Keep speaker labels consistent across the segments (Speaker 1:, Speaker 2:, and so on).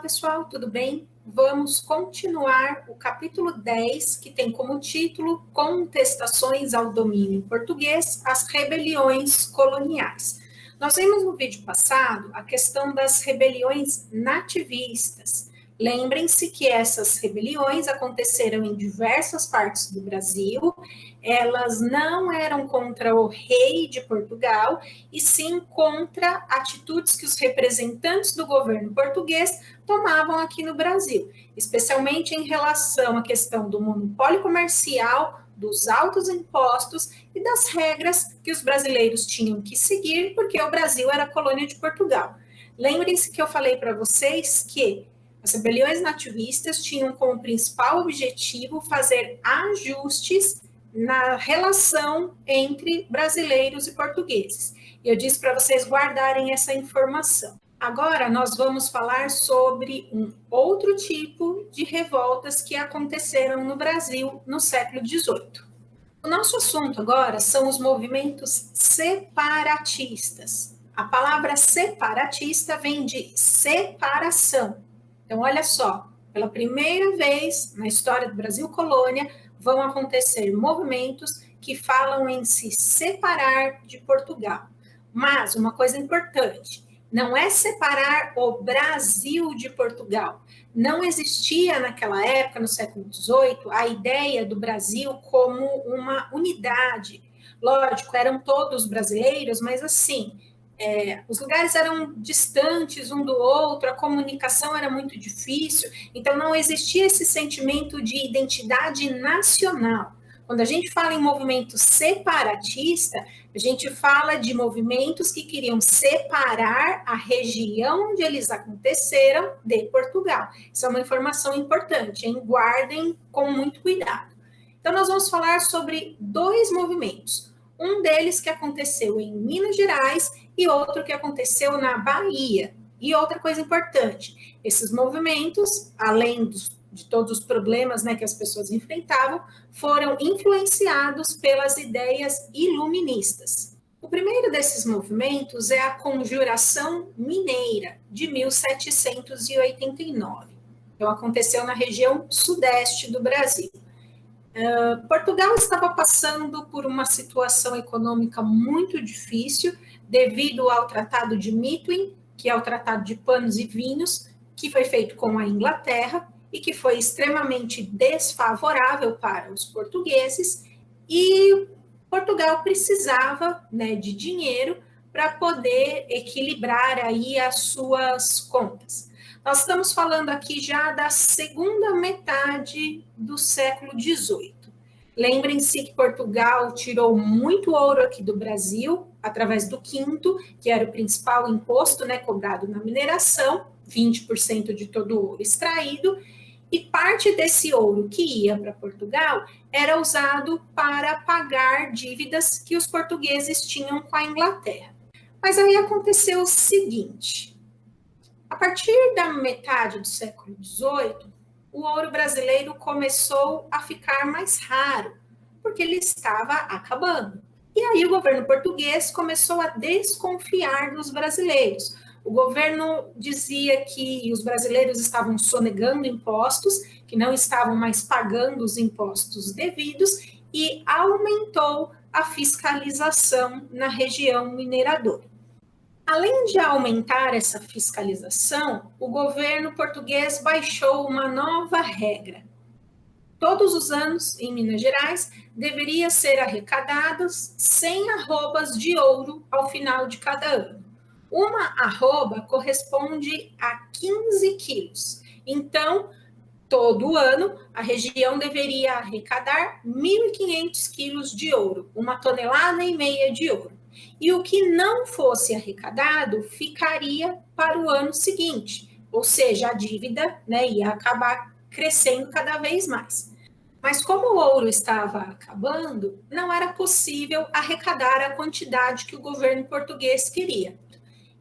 Speaker 1: pessoal, tudo bem? Vamos continuar o capítulo 10, que tem como título Contestações ao domínio português, as rebeliões coloniais. Nós vimos no vídeo passado a questão das rebeliões nativistas. Lembrem-se que essas rebeliões aconteceram em diversas partes do Brasil, elas não eram contra o rei de Portugal, e sim contra atitudes que os representantes do governo português tomavam aqui no Brasil, especialmente em relação à questão do monopólio comercial, dos altos impostos e das regras que os brasileiros tinham que seguir, porque o Brasil era colônia de Portugal. Lembrem-se que eu falei para vocês que as rebeliões nativistas tinham como principal objetivo fazer ajustes na relação entre brasileiros e portugueses. Eu disse para vocês guardarem essa informação. Agora nós vamos falar sobre um outro tipo de revoltas que aconteceram no Brasil no século XVIII. O nosso assunto agora são os movimentos separatistas. A palavra separatista vem de separação. Então, olha só, pela primeira vez na história do Brasil colônia, vão acontecer movimentos que falam em se separar de Portugal. Mas, uma coisa importante, não é separar o Brasil de Portugal. Não existia naquela época, no século XVIII, a ideia do Brasil como uma unidade. Lógico, eram todos brasileiros, mas assim, os lugares eram distantes um do outro, a comunicação era muito difícil, então não existia esse sentimento de identidade nacional. Quando a gente fala em movimento separatista, a gente fala de movimentos que queriam separar a região onde eles aconteceram de Portugal. Isso é uma informação importante, hein? Guardem com muito cuidado. Então, nós vamos falar sobre dois movimentos. Um deles que aconteceu em Minas Gerais e outro que aconteceu na Bahia. E outra coisa importante, esses movimentos, além de todos os problemas, né, que as pessoas enfrentavam, foram influenciados pelas ideias iluministas. O primeiro desses movimentos é a Conjuração Mineira, de 1789. Então, aconteceu na região sudeste do Brasil. Portugal estava passando por uma situação econômica muito difícil devido ao Tratado de Methuen, que é o Tratado de Panos e Vinhos, que foi feito com a Inglaterra e que foi extremamente desfavorável para os portugueses, e Portugal precisava, né, de dinheiro para poder equilibrar aí as suas contas. Nós estamos falando aqui já da segunda metade do século XVIII. Lembrem-se que Portugal tirou muito ouro aqui do Brasil, através do quinto, que era o principal imposto, né, cobrado na mineração, 20% de todo o ouro extraído, e parte desse ouro que ia para Portugal era usado para pagar dívidas que os portugueses tinham com a Inglaterra. Mas aí aconteceu o seguinte: a partir da metade do século XVIII, o ouro brasileiro começou a ficar mais raro, porque ele estava acabando. E aí o governo português começou a desconfiar dos brasileiros. O governo dizia que os brasileiros estavam sonegando impostos, que não estavam mais pagando os impostos devidos, e aumentou a fiscalização na região mineradora. Além de aumentar essa fiscalização, o governo português baixou uma nova regra. Todos os anos, em Minas Gerais, deveria ser arrecadados 100 arrobas de ouro ao final de cada ano. Uma arroba corresponde a 15 quilos. Então, todo ano, a região deveria arrecadar 1.500 quilos de ouro, 1,5 toneladas de ouro. E o que não fosse arrecadado ficaria para o ano seguinte, ou seja, a dívida, né, ia acabar crescendo cada vez mais. Mas como o ouro estava acabando, não era possível arrecadar a quantidade que o governo português queria.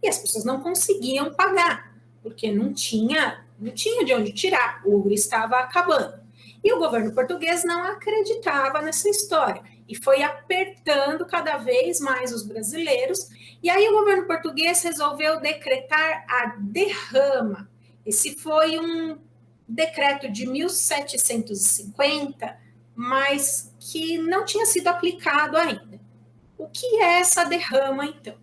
Speaker 1: E as pessoas não conseguiam pagar, porque não tinha de onde tirar, o ouro estava acabando. E o governo português não acreditava nessa história e foi apertando cada vez mais os brasileiros. E aí o governo português resolveu decretar a derrama. Esse foi um decreto de 1750, mas que não tinha sido aplicado ainda. O que é essa derrama, então?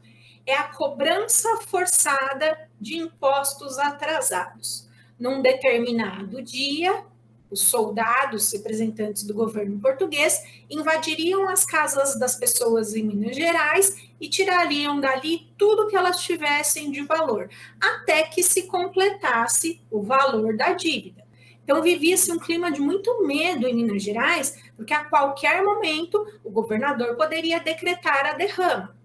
Speaker 1: É a cobrança forçada de impostos atrasados. Num determinado dia, os soldados, representantes do governo português, invadiriam as casas das pessoas em Minas Gerais e tirariam dali tudo que elas tivessem de valor, até que se completasse o valor da dívida. Então, vivia-se um clima de muito medo em Minas Gerais, porque a qualquer momento o governador poderia decretar a derrama.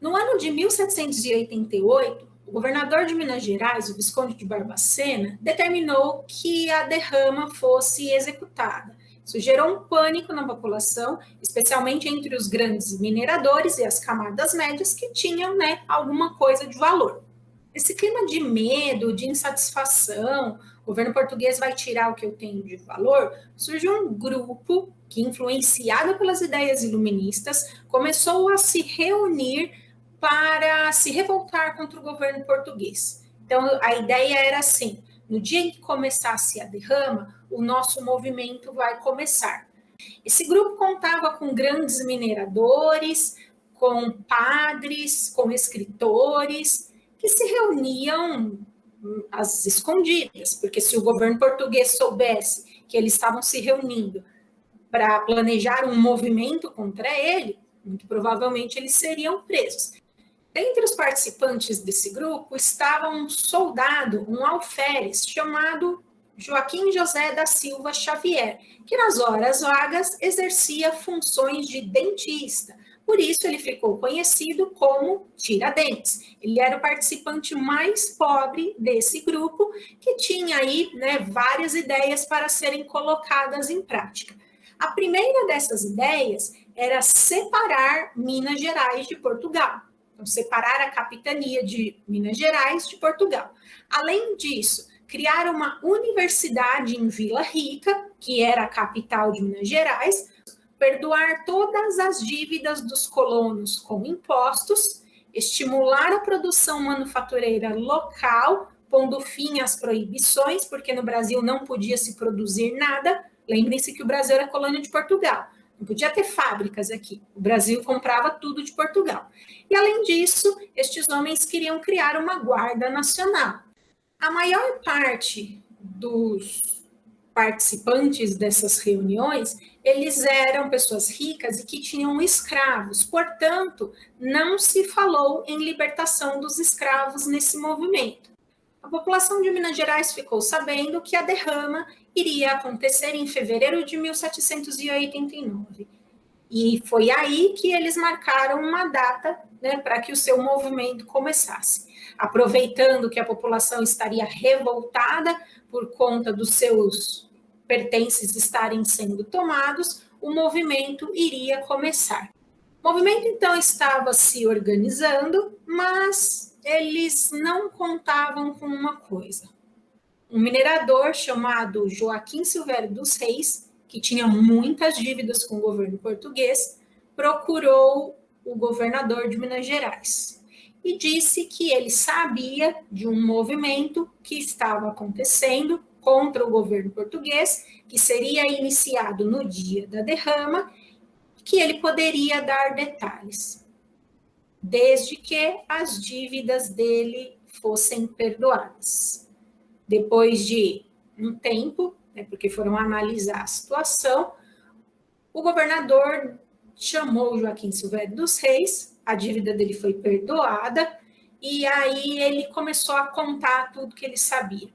Speaker 1: No ano de 1788, o governador de Minas Gerais, o Visconde de Barbacena, determinou que a derrama fosse executada. Isso gerou um pânico na população, especialmente entre os grandes mineradores e as camadas médias que tinham, alguma coisa de valor. Esse clima de medo, de insatisfação, o governo português vai tirar o que eu tenho de valor, surgiu um grupo que, influenciado pelas ideias iluministas, começou a se reunir para se revoltar contra o governo português. Então, a ideia era assim: no dia em que começasse a derrama, o nosso movimento vai começar. Esse grupo contava com grandes mineradores, com padres, com escritores, que se reuniam às escondidas, porque se o governo português soubesse que eles estavam se reunindo para planejar um movimento contra ele, muito provavelmente eles seriam presos. Entre os participantes desse grupo estava um soldado, um alferes, chamado Joaquim José da Silva Xavier, que nas horas vagas exercia funções de dentista. Por isso ele ficou conhecido como Tiradentes. Ele era o participante mais pobre desse grupo, que tinha aí várias ideias para serem colocadas em prática. A primeira dessas ideias era separar Minas Gerais de Portugal. Então, separar a capitania de Minas Gerais de Portugal. Além disso, criar uma universidade em Vila Rica, que era a capital de Minas Gerais, perdoar todas as dívidas dos colonos com impostos, estimular a produção manufatureira local, pondo fim às proibições, porque no Brasil não podia se produzir nada. Lembrem-se que o Brasil era colônia de Portugal. Não podia ter fábricas aqui. O Brasil comprava tudo de Portugal. E, além disso, estes homens queriam criar uma guarda nacional. A maior parte dos participantes dessas reuniões, eles eram pessoas ricas e que tinham escravos. Portanto, não se falou em libertação dos escravos nesse movimento. A população de Minas Gerais ficou sabendo que a derrama iria acontecer em fevereiro de 1789. E foi aí que eles marcaram uma data para que o seu movimento começasse. Aproveitando que a população estaria revoltada por conta dos seus pertences estarem sendo tomados, o movimento iria começar. O movimento, então, estava se organizando, mas eles não contavam com uma coisa. Um minerador chamado Joaquim Silvério dos Reis, que tinha muitas dívidas com o governo português, procurou o governador de Minas Gerais e disse que ele sabia de um movimento que estava acontecendo contra o governo português, que seria iniciado no dia da derrama, que ele poderia dar detalhes, desde que as dívidas dele fossem perdoadas. Depois de um tempo, porque foram analisar a situação, o governador chamou Joaquim Silvério dos Reis, a dívida dele foi perdoada, e aí ele começou a contar tudo que ele sabia.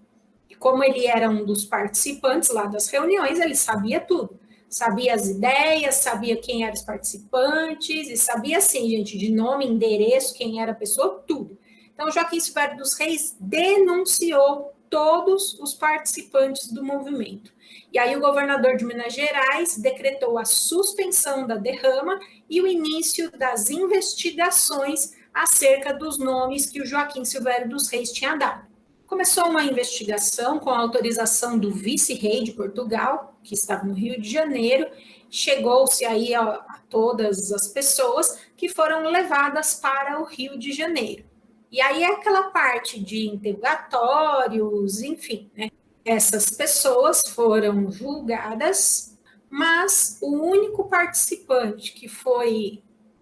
Speaker 1: E como ele era um dos participantes lá das reuniões, ele sabia tudo. Sabia as ideias, sabia quem eram os participantes, e sabia, assim, gente, de nome, endereço, quem era a pessoa, tudo. Então, Joaquim Silvério dos Reis denunciou todos os participantes do movimento. E aí o governador de Minas Gerais decretou a suspensão da derrama e o início das investigações acerca dos nomes que o Joaquim Silvério dos Reis tinha dado. Começou uma investigação com a autorização do vice-rei de Portugal, que estava no Rio de Janeiro. Chegou-se aí a todas as pessoas que foram levadas para o Rio de Janeiro. E aí é aquela parte de interrogatórios, enfim, né? Essas pessoas foram julgadas, mas o único participante que foi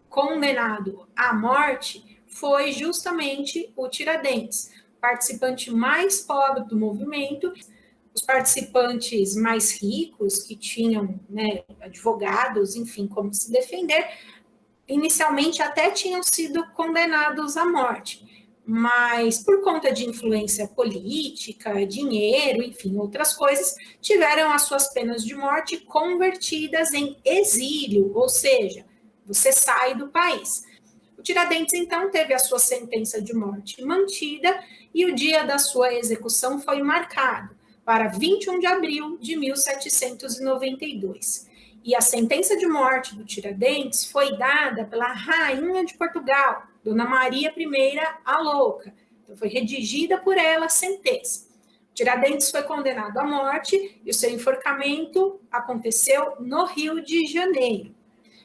Speaker 1: condenado à morte foi justamente o Tiradentes, participante mais pobre do movimento. Os participantes mais ricos, que tinham, né, advogados, enfim, como se defender, inicialmente até tinham sido condenados à morte, mas por conta de influência política, dinheiro, enfim, outras coisas, tiveram as suas penas de morte convertidas em exílio, ou seja, você sai do país. O Tiradentes, então, teve a sua sentença de morte mantida e o dia da sua execução foi marcado para 21 de abril de 1792. E a sentença de morte do Tiradentes foi dada pela rainha de Portugal, Dona Maria I a Louca. Então, foi redigida por ela a sentença. Tiradentes foi condenado à morte e o seu enforcamento aconteceu no Rio de Janeiro.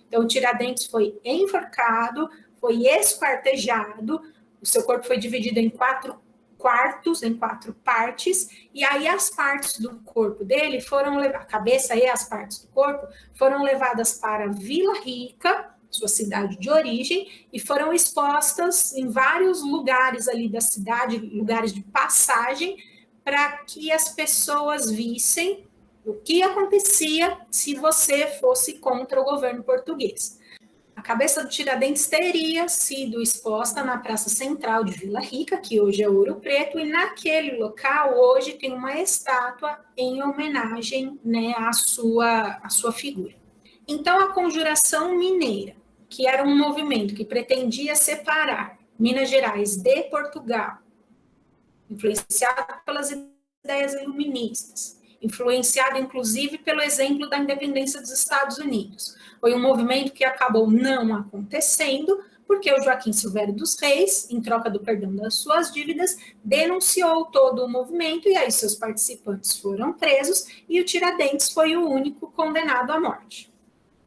Speaker 1: Então, Tiradentes foi enforcado, foi esquartejado, o seu corpo foi dividido em 4 quartos, em 4 partes, e aí as partes do corpo dele foram levadas, a cabeça e as partes do corpo foram levadas para Vila Rica, sua cidade de origem, e foram expostas em vários lugares ali da cidade, lugares de passagem, para que as pessoas vissem o que acontecia se você fosse contra o governo português. A cabeça do Tiradentes teria sido exposta na Praça Central de Vila Rica, que hoje é Ouro Preto, e naquele local hoje tem uma estátua em homenagem, né, à sua figura. Então, a Conjuração Mineira, que era um movimento que pretendia separar Minas Gerais de Portugal, influenciado pelas ideias iluministas, influenciado inclusive pelo exemplo da independência dos Estados Unidos. Foi um movimento que acabou não acontecendo, porque o Joaquim Silvério dos Reis, em troca do perdão das suas dívidas, denunciou todo o movimento e aí seus participantes foram presos e o Tiradentes foi o único condenado à morte.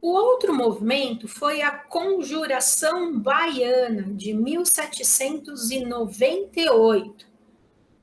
Speaker 1: O outro movimento foi a Conjuração Baiana, de 1798.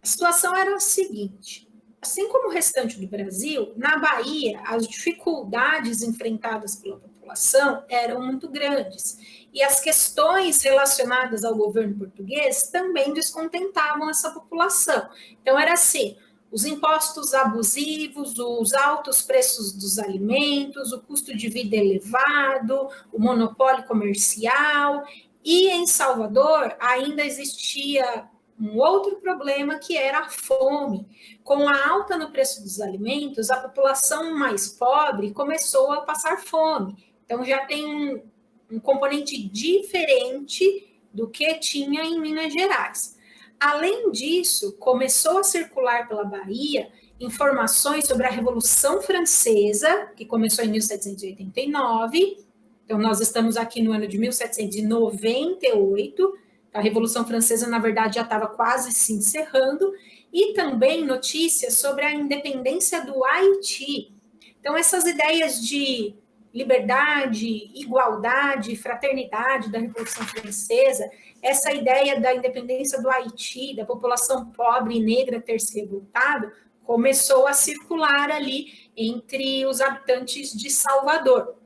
Speaker 1: A situação era a seguinte: assim como o restante do Brasil, na Bahia, as dificuldades enfrentadas pela população eram muito grandes. E as questões relacionadas ao governo português também descontentavam essa população. Então, era assim: os impostos abusivos, os altos preços dos alimentos, o custo de vida elevado, o monopólio comercial. E em Salvador ainda existia um outro problema, que era a fome. Com a alta no preço dos alimentos, a população mais pobre começou a passar fome. Então, já tem um componente diferente do que tinha em Minas Gerais. Além disso, começou a circular pela Bahia informações sobre a Revolução Francesa, que começou em 1789. Então, nós estamos aqui no ano de 1798. A Revolução Francesa, na verdade, já estava quase se encerrando, e também notícias sobre a independência do Haiti. Então, essas ideias de liberdade, igualdade, fraternidade da Revolução Francesa, essa ideia da independência do Haiti, da população pobre e negra ter se revoltado, começou a circular ali entre os habitantes de Salvador.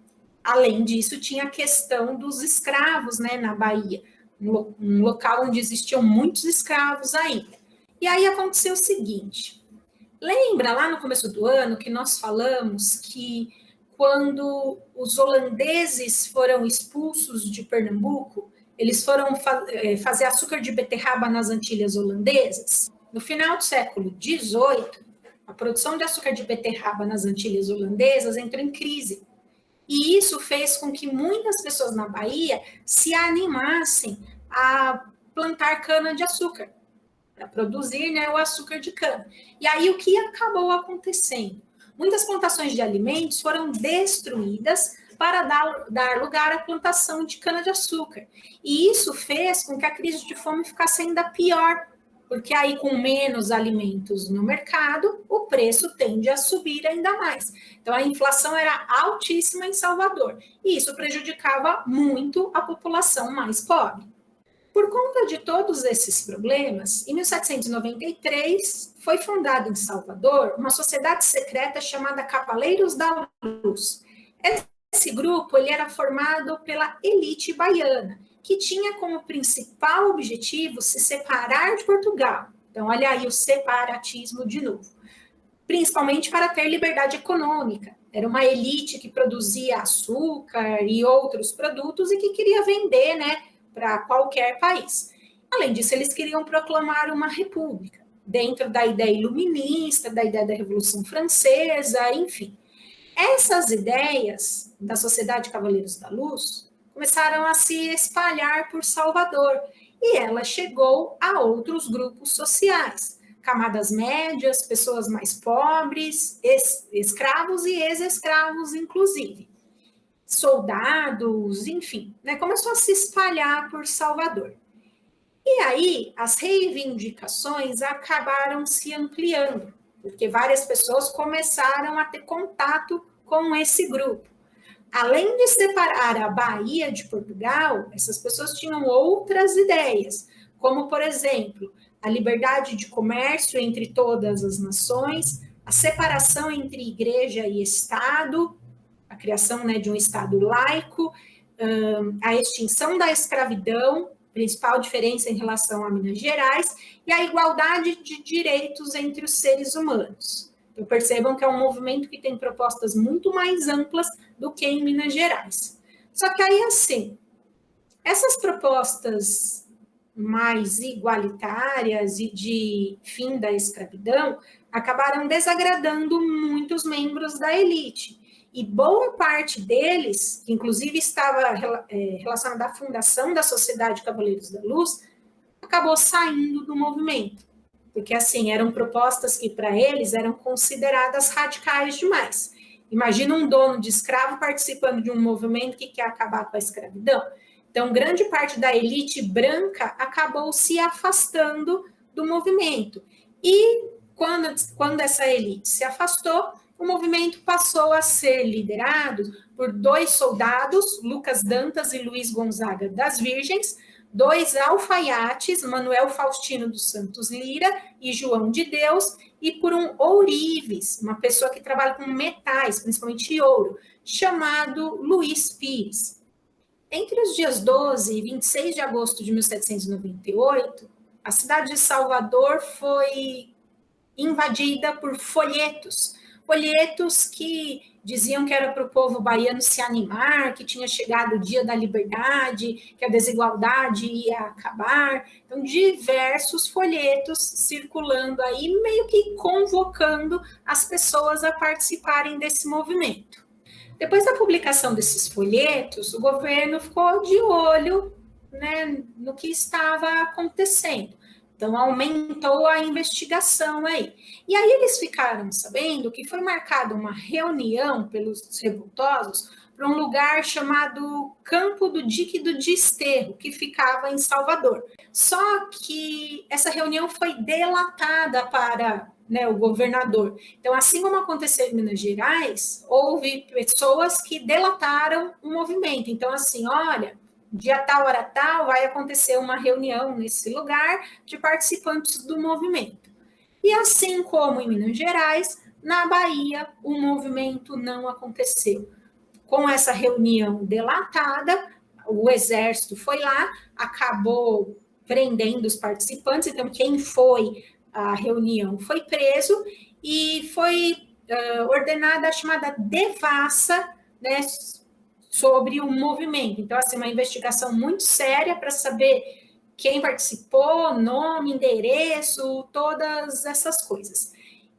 Speaker 1: Além disso, tinha a questão dos escravos, né, na Bahia, um local onde existiam muitos escravos ainda. E aí aconteceu o seguinte: lembra lá no começo do ano que nós falamos que quando os holandeses foram expulsos de Pernambuco, eles foram fazer açúcar de beterraba nas Antilhas holandesas? No final do século XVIII, a produção de açúcar de beterraba nas Antilhas holandesas entrou em crise. E isso fez com que muitas pessoas na Bahia se animassem a plantar cana-de-açúcar, para produzir, né, o açúcar de cana. E aí o que acabou acontecendo? Muitas plantações de alimentos foram destruídas para dar lugar à plantação de cana-de-açúcar. E isso fez com que a crise de fome ficasse ainda pior, porque aí com menos alimentos no mercado, o preço tende a subir ainda mais. Então a inflação era altíssima em Salvador, e isso prejudicava muito a população mais pobre. Por conta de todos esses problemas, em 1793 foi fundada em Salvador uma sociedade secreta chamada Cavaleiros da Luz. Esse grupo ele era formado pela elite baiana, que tinha como principal objetivo se separar de Portugal. Então, olha aí o separatismo de novo. Principalmente para ter liberdade econômica. Era uma elite que produzia açúcar e outros produtos e que queria vender, né, para qualquer país. Além disso, eles queriam proclamar uma república, dentro da ideia iluminista, da ideia da Revolução Francesa, enfim. Essas ideias da Sociedade Cavaleiros da Luz começaram a se espalhar por Salvador e ela chegou a outros grupos sociais, camadas médias, pessoas mais pobres, escravos e ex-escravos, inclusive, soldados, enfim, né? Começou a se espalhar por Salvador. E aí as reivindicações acabaram se ampliando, porque várias pessoas começaram a ter contato com esse grupo. Além de separar a Bahia de Portugal, essas pessoas tinham outras ideias, como, por exemplo, a liberdade de comércio entre todas as nações, a separação entre igreja e Estado, a criação, né, de um Estado laico, a extinção da escravidão, principal diferença em relação a Minas Gerais, e a igualdade de direitos entre os seres humanos. Então, percebam que é um movimento que tem propostas muito mais amplas do que em Minas Gerais. Só que aí, assim, essas propostas mais igualitárias e de fim da escravidão acabaram desagradando muitos membros da elite. E boa parte deles, que inclusive estava relacionada à fundação da Sociedade Cavaleiros da Luz, acabou saindo do movimento. Porque, assim, eram propostas que, para eles, eram consideradas radicais demais. Imagina um dono de escravo participando de um movimento que quer acabar com a escravidão. Então, grande parte da elite branca acabou se afastando do movimento. E, quando essa elite se afastou, o movimento passou a ser liderado por 2 soldados, Lucas Dantas e Luiz Gonzaga das Virgens, 2 alfaiates, Manuel Faustino dos Santos Lira e João de Deus, e por um ourives, uma pessoa que trabalha com metais, principalmente ouro, chamado Luiz Pires. Entre os dias 12 e 26 de agosto de 1798, a cidade de Salvador foi invadida por folhetos que diziam que era para o povo baiano se animar, que tinha chegado o dia da liberdade, que a desigualdade ia acabar. Então, diversos folhetos circulando aí, meio que convocando as pessoas a participarem desse movimento. Depois da publicação desses folhetos, o governo ficou de olho, né, no que estava acontecendo. Então, aumentou a investigação aí. E aí eles ficaram sabendo que foi marcada uma reunião pelos revoltosos para um lugar chamado Campo do Dique do Desterro, que ficava em Salvador. Só que essa reunião foi delatada para, né, o governador. Então, assim como aconteceu em Minas Gerais, houve pessoas que delataram o movimento. Então, assim, olha, dia tal, hora tal, vai acontecer uma reunião nesse lugar de participantes do movimento. E assim como em Minas Gerais, na Bahia, o movimento não aconteceu. Com essa reunião delatada, o exército foi lá, acabou prendendo os participantes, então quem foi à reunião foi preso e foi ordenada a chamada devassa, né, sobre o movimento. Então, assim, uma investigação muito séria para saber quem participou, nome, endereço, todas essas coisas.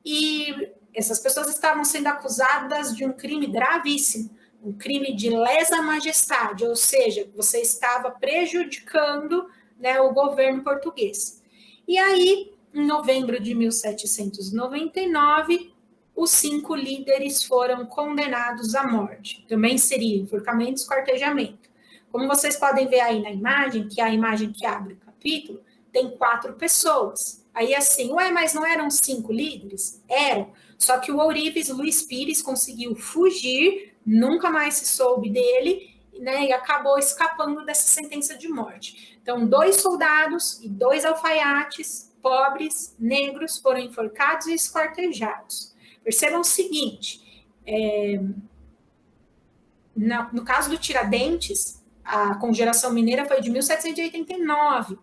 Speaker 1: E essas pessoas estavam sendo acusadas de um crime gravíssimo, um crime de lesa majestade, ou seja, você estava prejudicando, né, o governo português. E aí, em novembro de 1799, os 5 líderes foram condenados à morte. Também seria enforcamento e esquartejamento. Como vocês podem ver aí na imagem, que é a imagem que abre o capítulo, tem 4 pessoas. Aí assim, mas não eram 5 líderes? Eram. Só que o ourives Luiz Pires conseguiu fugir, nunca mais se soube dele, né, e acabou escapando dessa sentença de morte. Então, 2 soldados e 2 alfaiates, pobres, negros, foram enforcados e esquartejados. Percebam o seguinte, no caso do Tiradentes, a Conjuração Mineira foi de 1789.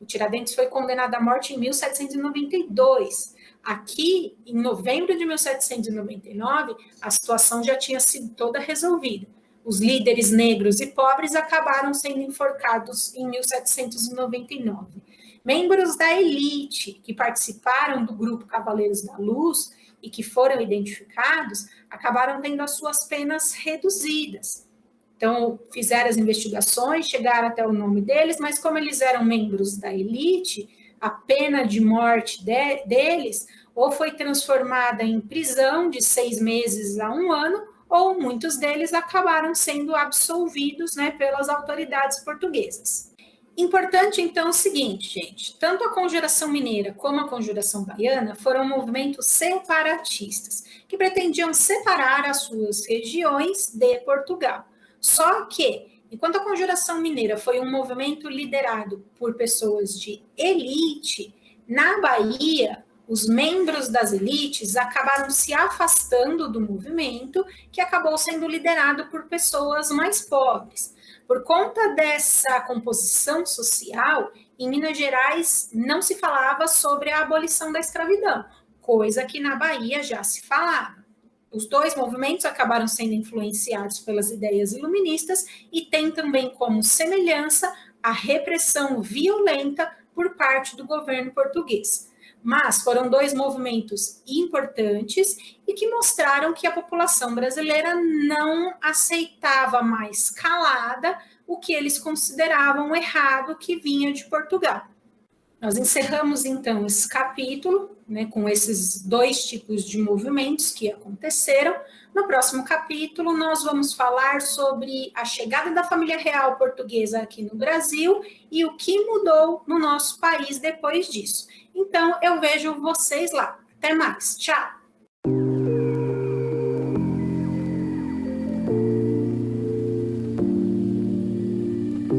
Speaker 1: O Tiradentes foi condenado à morte em 1792. Aqui, em novembro de 1799, a situação já tinha sido toda resolvida. Os líderes negros e pobres acabaram sendo enforcados em 1799. Membros da elite que participaram do grupo Cavaleiros da Luz e que foram identificados, acabaram tendo as suas penas reduzidas. Então, fizeram as investigações, chegaram até o nome deles, mas como eles eram membros da elite, a pena de morte deles ou foi transformada em prisão de 6 meses a 1 ano, ou muitos deles acabaram sendo absolvidos, né, pelas autoridades portuguesas. Importante, então, é o seguinte, gente, tanto a Conjuração Mineira como a Conjuração Baiana foram movimentos separatistas, que pretendiam separar as suas regiões de Portugal. Só que, enquanto a Conjuração Mineira foi um movimento liderado por pessoas de elite, na Bahia, os membros das elites acabaram se afastando do movimento, que acabou sendo liderado por pessoas mais pobres. Por conta dessa composição social, em Minas Gerais não se falava sobre a abolição da escravidão, coisa que na Bahia já se falava. Os 2 movimentos acabaram sendo influenciados pelas ideias iluministas e tem também como semelhança a repressão violenta por parte do governo português. Mas foram 2 movimentos importantes e que mostraram que a população brasileira não aceitava mais calada o que eles consideravam errado que vinha de Portugal. Nós encerramos, então, esse capítulo, né, com esses 2 tipos de movimentos que aconteceram. No próximo capítulo, nós vamos falar sobre a chegada da família real portuguesa aqui no Brasil e o que mudou no nosso país depois disso. Então, eu vejo vocês lá. Até mais. Tchau!